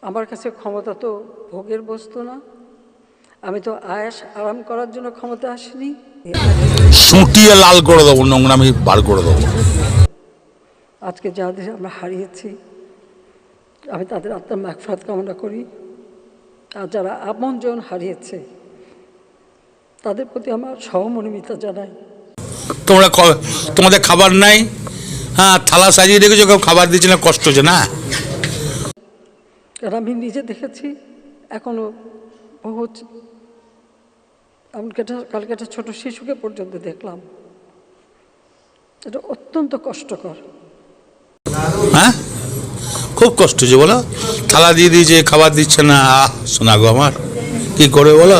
আমার কাছে ক্ষমতা তো ভোগের বস্তু না, আমি তো আয়েশ আরাম করার জন্য ক্ষমতা আসিনি। সুটিয়ে লাল করে দেবো, নোংরামি বার করে দেবো। আজকে যাদের আমরা হারিয়েছি, আমি তাদের আত্মার মাগফিরাত কামনা করি। আর যারা আপনজন হারিয়েছে তাদের প্রতি আমার সহমর্মিতা জানাই। তোমাদের খাবার নাই, হ্যাঁ, থালা সাজিয়ে রেখেছো, কেউ খাবার দিচ্ছে না, কষ্ট হচ্ছে না? কারণ আমি নিজে দেখেছি, এখনো বহু, কালকে একটা ছোট শিশুকে পর্যন্ত দেখলাম। এটা অত্যন্ত কষ্টকর। হ্যাঁ, খুব কষ্ট হচ্ছে বলো। থালা দিয়ে দিয়েছে, খাবার দিচ্ছে না, শোনা গো আমার, কি করে বলো।